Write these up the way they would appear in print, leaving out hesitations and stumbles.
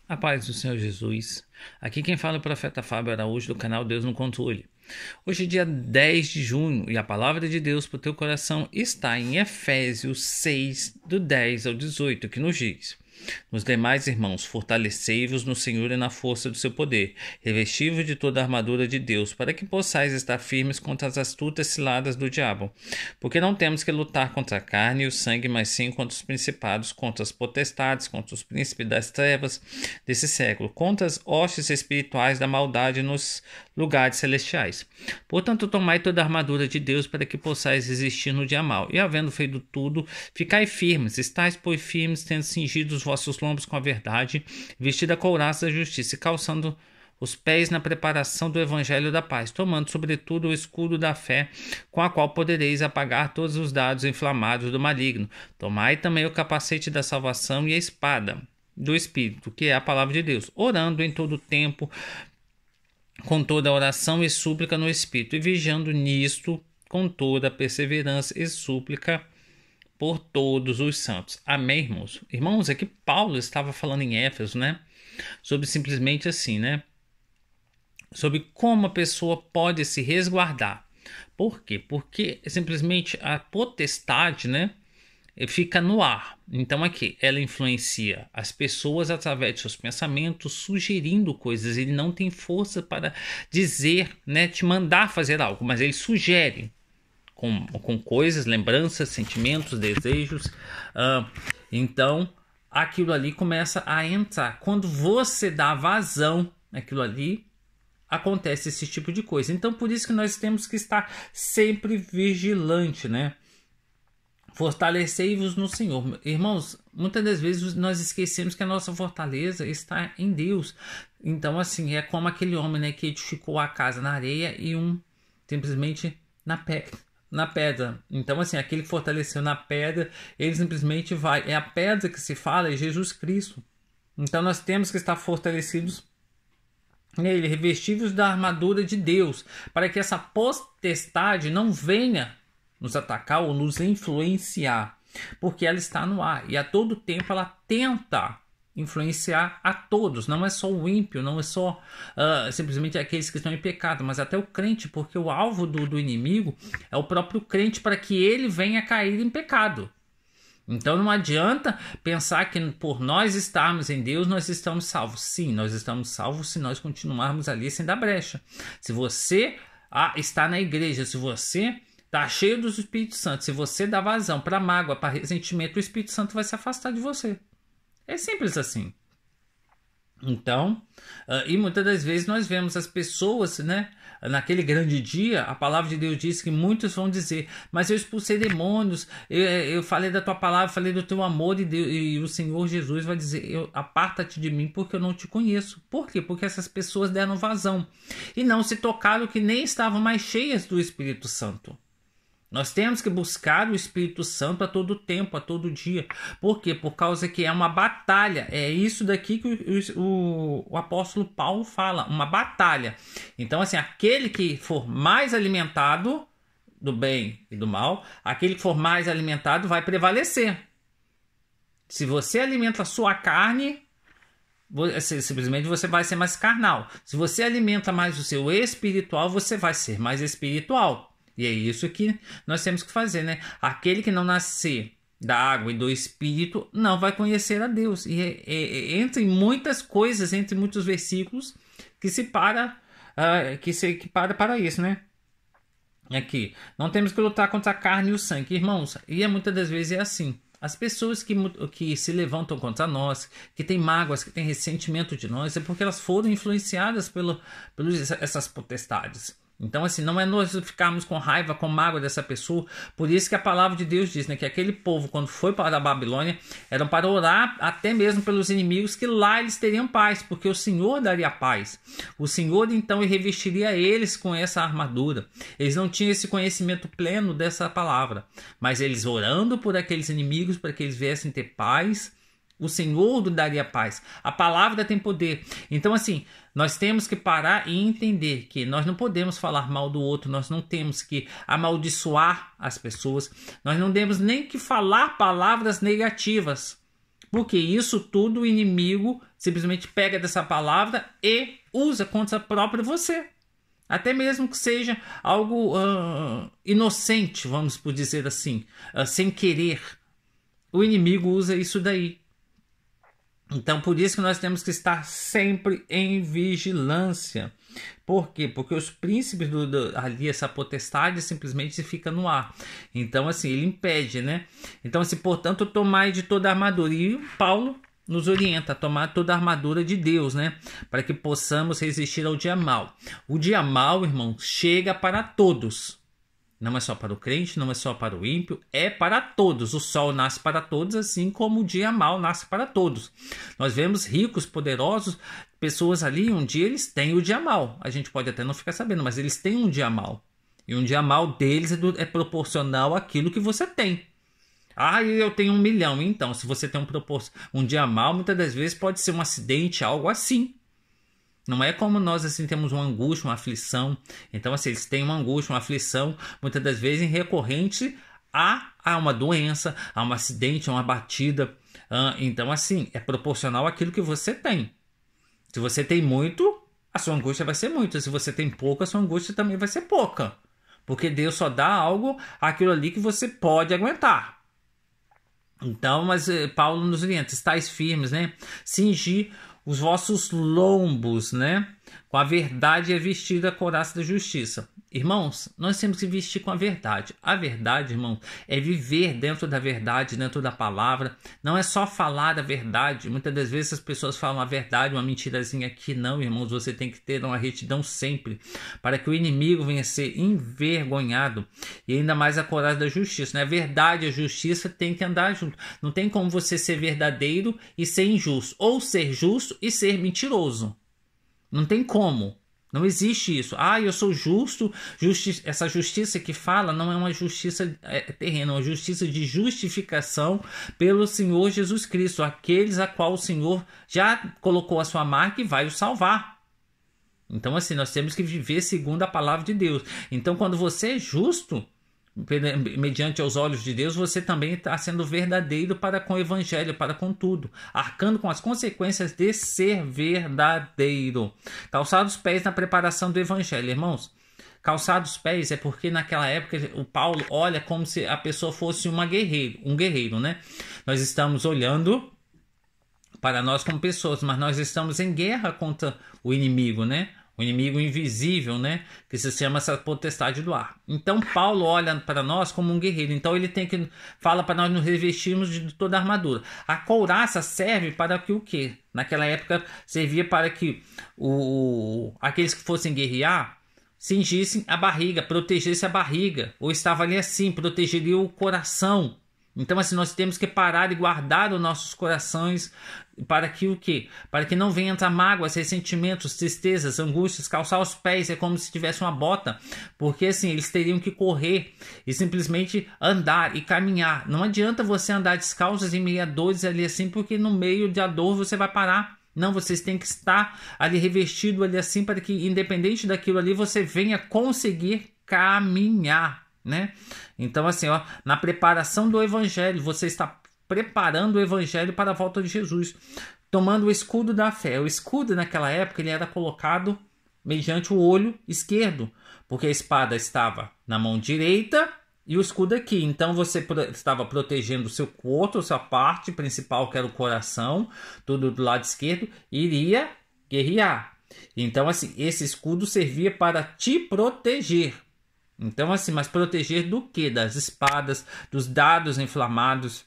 A paz do Senhor Jesus. Aqui quem fala é o profeta Fábio Araújo do canal Deus no Controle. Hoje é dia 10 de junho e a palavra de Deus para o teu coração está em Efésios 6, do 10 ao 18, que nos diz: Nos demais, irmãos, fortalecei-vos no Senhor e na força do seu poder, revesti-vos de toda a armadura de Deus, para que possais estar firmes contra as astutas ciladas do diabo. Porque não temos que lutar contra a carne e o sangue, mas sim contra os principados, contra as potestades, contra os príncipes das trevas desse século, contra as hostes espirituais da maldade nos lugares celestiais. Portanto, tomai toda a armadura de Deus para que possais resistir no dia mau. E havendo feito tudo, ficai firmes, estáis, pois, firmes, tendo cingido os vossos lombos com a verdade, vestida a couraça da justiça e calçando os pés na preparação do evangelho da paz, tomando sobretudo o escudo da fé, com a qual podereis apagar todos os dardos inflamados do maligno. Tomai também o capacete da salvação e a espada do Espírito, que é a palavra de Deus, orando em todo o tempo, com toda a oração e súplica no Espírito, e vigiando nisto com toda a perseverança e súplica por todos os santos. Amém, irmãos? Irmãos, aqui Paulo estava falando em Éfeso, né? Sobre simplesmente assim, né? Sobre como a pessoa pode se resguardar. Por quê? Porque simplesmente a potestade, né? Fica no ar. Então aqui, ela influencia as pessoas através de seus pensamentos, sugerindo coisas. Ele não tem força para dizer, né? Te mandar fazer algo, mas ele sugere. Com coisas, lembranças, sentimentos, desejos. Então, aquilo ali começa a entrar. Quando você dá vazão naquilo ali, acontece esse tipo de coisa. Então, por isso que nós temos que estar sempre vigilante, né? Fortalecei-vos no Senhor. Irmãos, muitas das vezes nós esquecemos que a nossa fortaleza está em Deus. Então, assim, é como aquele homem, né, que edificou a casa na areia e simplesmente na pedra. Então, assim, aquele que fortaleceu na pedra, ele simplesmente vai. É a pedra que se fala, é Jesus Cristo. Então, nós temos que estar fortalecidos nele, revestidos da armadura de Deus, para que essa potestade não venha nos atacar ou nos influenciar, porque ela está no ar e a todo tempo ela tenta influenciar a todos, não é só o ímpio, não é só simplesmente aqueles que estão em pecado, mas até o crente, porque o alvo do inimigo é o próprio crente para que ele venha cair em pecado. Então não adianta pensar que por nós estarmos em Deus nós estamos salvos. Sim, nós estamos salvos se nós continuarmos ali sem dar brecha. Se você está na igreja, se você está cheio do Espírito Santo, se você dá vazão para mágoa, para ressentimento, o Espírito Santo vai se afastar de você. É simples assim. Então, e muitas das vezes nós vemos as pessoas, né? Naquele grande dia, a palavra de Deus diz que muitos vão dizer: mas eu expulsei demônios, eu falei da tua palavra, falei do teu amor, e o Senhor Jesus vai dizer: aparta-te de mim porque eu não te conheço. Por quê? Porque essas pessoas deram vazão e não se tocaram que nem estavam mais cheias do Espírito Santo. Nós temos que buscar o Espírito Santo a todo tempo, a todo dia. Por quê? Por causa que é uma batalha. É isso daqui que o apóstolo Paulo fala, uma batalha. Então, assim, aquele que for mais alimentado do bem e do mal, aquele que for mais alimentado vai prevalecer. Se você alimenta a sua carne, simplesmente você vai ser mais carnal. Se você alimenta mais o seu espiritual, você vai ser mais espiritual. E é isso que nós temos que fazer, né? Aquele que não nascer da água e do Espírito não vai conhecer a Deus. E entre muitas coisas, entre muitos versículos, que se para para isso, né? Aqui, não temos que lutar contra a carne e o sangue, irmãos. E muitas das vezes é assim. As pessoas que se levantam contra nós, que têm mágoas, que têm ressentimento de nós, é porque elas foram influenciadas pelas essas potestades. Então, assim, não é nós ficarmos com raiva, com mágoa dessa pessoa. Por isso que a palavra de Deus diz, né, que aquele povo, quando foi para a Babilônia, era para orar até mesmo pelos inimigos, que lá eles teriam paz, porque o Senhor daria paz. O Senhor, então, revestiria eles com essa armadura. Eles não tinham esse conhecimento pleno dessa palavra, mas eles orando por aqueles inimigos, para que eles viessem ter paz, o Senhor daria paz. A palavra tem poder. Então, assim, nós temos que parar e entender que nós não podemos falar mal do outro, nós não temos que amaldiçoar as pessoas, nós não temos nem que falar palavras negativas, porque isso tudo o inimigo simplesmente pega dessa palavra e usa contra próprio você. Até mesmo que seja algo inocente, vamos por dizer assim, sem querer. O inimigo usa isso daí. Então, por isso que nós temos que estar sempre em vigilância. Por quê? Porque os príncipes ali, essa potestade, simplesmente fica no ar. Então, assim, ele impede, né? Então, assim, portanto, tomai de toda a armadura. E Paulo nos orienta a tomar toda a armadura de Deus, né? Para que possamos resistir ao dia mau. O dia mau, irmão, chega para todos. Não é só para o crente, não é só para o ímpio, é para todos. O sol nasce para todos, assim como o dia mau nasce para todos. Nós vemos ricos, poderosos, pessoas ali, um dia eles têm o dia mau. A gente pode até não ficar sabendo, mas eles têm um dia mau. E um dia mau deles é proporcional àquilo que você tem. Ah, eu tenho 1 milhão. Então, se você tem um dia mau, muitas das vezes pode ser um acidente, algo assim. Não é como nós assim temos uma angústia, uma aflição. Então, assim, eles têm uma angústia, uma aflição, muitas das vezes em recorrente a uma doença, a um acidente, a uma batida. Então, assim, é proporcional àquilo que você tem. Se você tem muito, a sua angústia vai ser muito. Se você tem pouco, a sua angústia também vai ser pouca. Porque Deus só dá algo, aquilo ali que você pode aguentar. Então, mas Paulo nos orienta, estáis firmes, né? Cingir os vossos lombos, né? Com a verdade é vestida a couraça da justiça. Irmãos, nós temos que vestir com a verdade. A verdade, irmão, é viver dentro da verdade, dentro da palavra. Não é só falar a verdade. Muitas das vezes as pessoas falam a verdade, uma mentirazinha aqui. Não, irmãos, você tem que ter uma retidão sempre, para que o inimigo venha a ser envergonhado. E ainda mais a coragem da justiça, né? A verdade e a justiça tem que andar junto. Não tem como você ser verdadeiro e ser injusto, ou ser justo e ser mentiroso. Não tem como. Não existe isso. Ah, eu sou justo. Essa justiça que fala não é uma justiça terrena, é uma justiça de justificação pelo Senhor Jesus Cristo, aqueles a qual o Senhor já colocou a sua marca e vai os salvar. Então, assim, nós temos que viver segundo a palavra de Deus. Então, quando você é justo, mediante os olhos de Deus, você também está sendo verdadeiro para com o evangelho, para com tudo, arcando com as consequências de ser verdadeiro. Calçar os pés na preparação do evangelho, irmãos. Calçar os pés é porque naquela época o Paulo olha como se a pessoa fosse um guerreiro, né? Nós estamos olhando para nós como pessoas, mas nós estamos em guerra contra o inimigo, né? O inimigo invisível, né? Que se chama essa potestade do ar. Então, Paulo olha para nós como um guerreiro. Então, ele fala para nós nos revestirmos de toda a armadura. A couraça serve para que o quê? Naquela época, servia para que aqueles que fossem guerrear cingissem a barriga, protegessem a barriga. Ou estava ali assim, protegeria o coração. Então, assim, nós temos que parar e guardar os nossos corações para que o quê? Para que não venham entrar mágoas, ressentimentos, tristezas, angústias. Calçar os pés é como se tivesse uma bota, porque assim, eles teriam que correr e simplesmente andar e caminhar. Não adianta você andar descalços em meio a dores ali assim, porque no meio da dor você vai parar. Não, vocês têm que estar ali revestido ali assim, para que independente daquilo ali, você venha conseguir caminhar, né? Então assim, ó, na preparação do evangelho, você está preparando o evangelho para a volta de Jesus, tomando o escudo da fé. O escudo naquela época ele era colocado mediante o olho esquerdo, porque a espada estava na mão direita e o escudo aqui. Então você estava protegendo o seu corpo, a sua parte principal, que era o coração, tudo do lado esquerdo, iria guerrear. Então assim, esse escudo servia para te proteger. Então assim, mas proteger do que? Das espadas, dos dardos inflamados,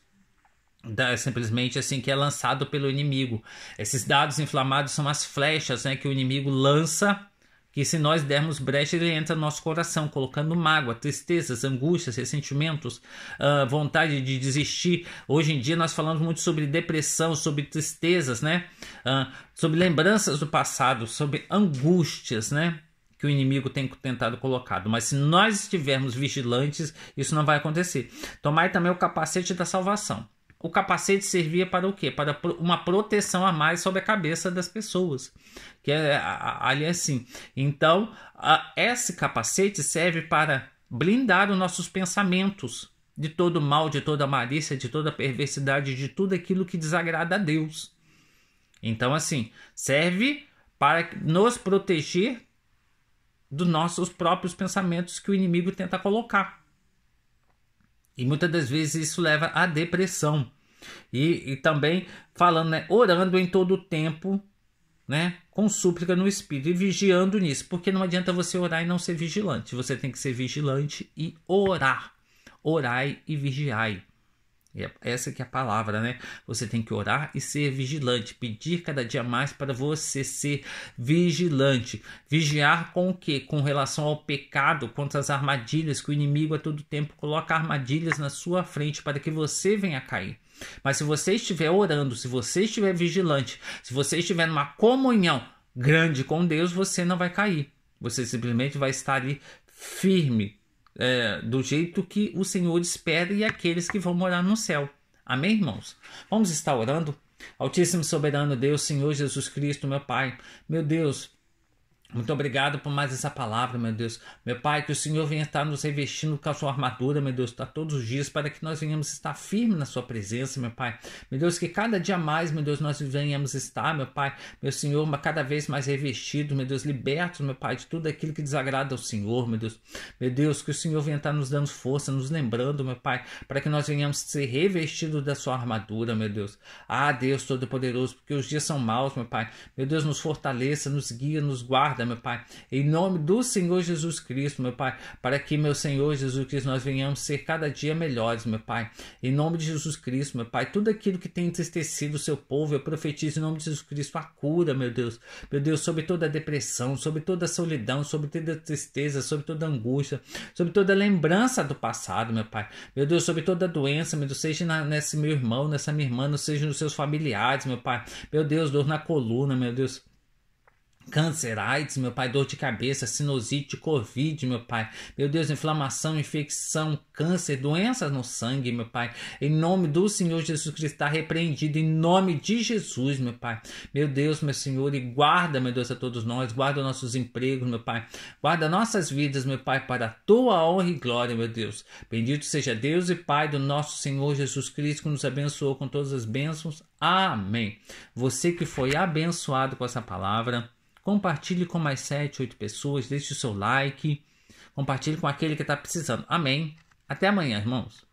simplesmente assim, que é lançado pelo inimigo. Esses dardos inflamados são as flechas, né, que o inimigo lança, que se nós dermos brecha, ele entra no nosso coração, colocando mágoa, tristezas, angústias, ressentimentos, vontade de desistir. Hoje em dia nós falamos muito sobre depressão, sobre tristezas, né, sobre lembranças do passado, sobre angústias, né, que o inimigo tem tentado colocar. Mas se nós estivermos vigilantes, isso não vai acontecer. Tomai também o capacete da salvação. O capacete servia para o quê? Para uma proteção a mais sobre a cabeça das pessoas. Que é ali assim. Então, esse capacete serve para blindar os nossos pensamentos de todo mal, de toda malícia, de toda perversidade, de tudo aquilo que desagrada a Deus. Então, assim, serve para nos proteger dos nossos próprios pensamentos que o inimigo tenta colocar. E muitas das vezes isso leva à depressão. E também falando, né, orando em todo o tempo, né, com súplica no Espírito e vigiando nisso. Porque não adianta você orar e não ser vigilante. Você tem que ser vigilante e orar. Orai e vigiai. Essa que é a palavra, né? Você tem que orar e ser vigilante, pedir cada dia mais para você ser vigilante. Vigiar com o quê? Com relação ao pecado, contra as armadilhas que o inimigo a todo tempo coloca armadilhas na sua frente para que você venha a cair. Mas se você estiver orando, se você estiver vigilante, se você estiver numa comunhão grande com Deus, você não vai cair. Você simplesmente vai estar ali firme, do jeito que o Senhor espera e aqueles que vão morar no céu. Amém, irmãos? Vamos estar orando? Altíssimo soberano Deus, Senhor Jesus Cristo, meu Pai, meu Deus, muito obrigado por mais essa palavra, meu Deus. Meu Pai, que o Senhor venha estar nos revestindo com a sua armadura, meu Deus, todos os dias, para que nós venhamos estar firmes na sua presença, meu Pai. Meu Deus, que cada dia mais, meu Deus, nós venhamos estar, meu Pai, meu Senhor, cada vez mais revestido, meu Deus, libertos, meu Pai, de tudo aquilo que desagrada ao Senhor, meu Deus. Meu Deus, que o Senhor venha estar nos dando força, nos lembrando, meu Pai, para que nós venhamos ser revestidos da sua armadura, meu Deus. Ah, Deus Todo-Poderoso, porque os dias são maus, meu Pai. Meu Deus, nos fortaleça, nos guia, nos guarda, meu Pai, em nome do Senhor Jesus Cristo, meu Pai, para que, meu Senhor Jesus Cristo, nós venhamos ser cada dia melhores, meu Pai, em nome de Jesus Cristo, meu Pai, tudo aquilo que tem entristecido o seu povo, eu profetizo em nome de Jesus Cristo a cura, meu Deus, sobre toda a depressão, sobre toda a solidão, sobre toda a tristeza, sobre toda a angústia, sobre toda a lembrança do passado, meu Pai, meu Deus, sobre toda a doença, meu Deus, seja nesse meu irmão, nessa minha irmã, seja nos seus familiares, meu Pai, meu Deus, dor na coluna, meu Deus, câncer, AIDS, meu Pai, dor de cabeça, sinusite, Covid, meu Pai. Meu Deus, inflamação, infecção, câncer, doenças no sangue, meu Pai. Em nome do Senhor Jesus Cristo, está repreendido em nome de Jesus, meu Pai. Meu Deus, meu Senhor, e guarda, meu Deus, a todos nós. Guarda nossos empregos, meu Pai. Guarda nossas vidas, meu Pai, para a tua honra e glória, meu Deus. Bendito seja Deus e Pai do nosso Senhor Jesus Cristo, que nos abençoou com todas as bênçãos. Amém. Você que foi abençoado com essa palavra, compartilhe com mais 7, 8 pessoas, deixe o seu like, compartilhe com aquele que está precisando. Amém. Até amanhã, irmãos.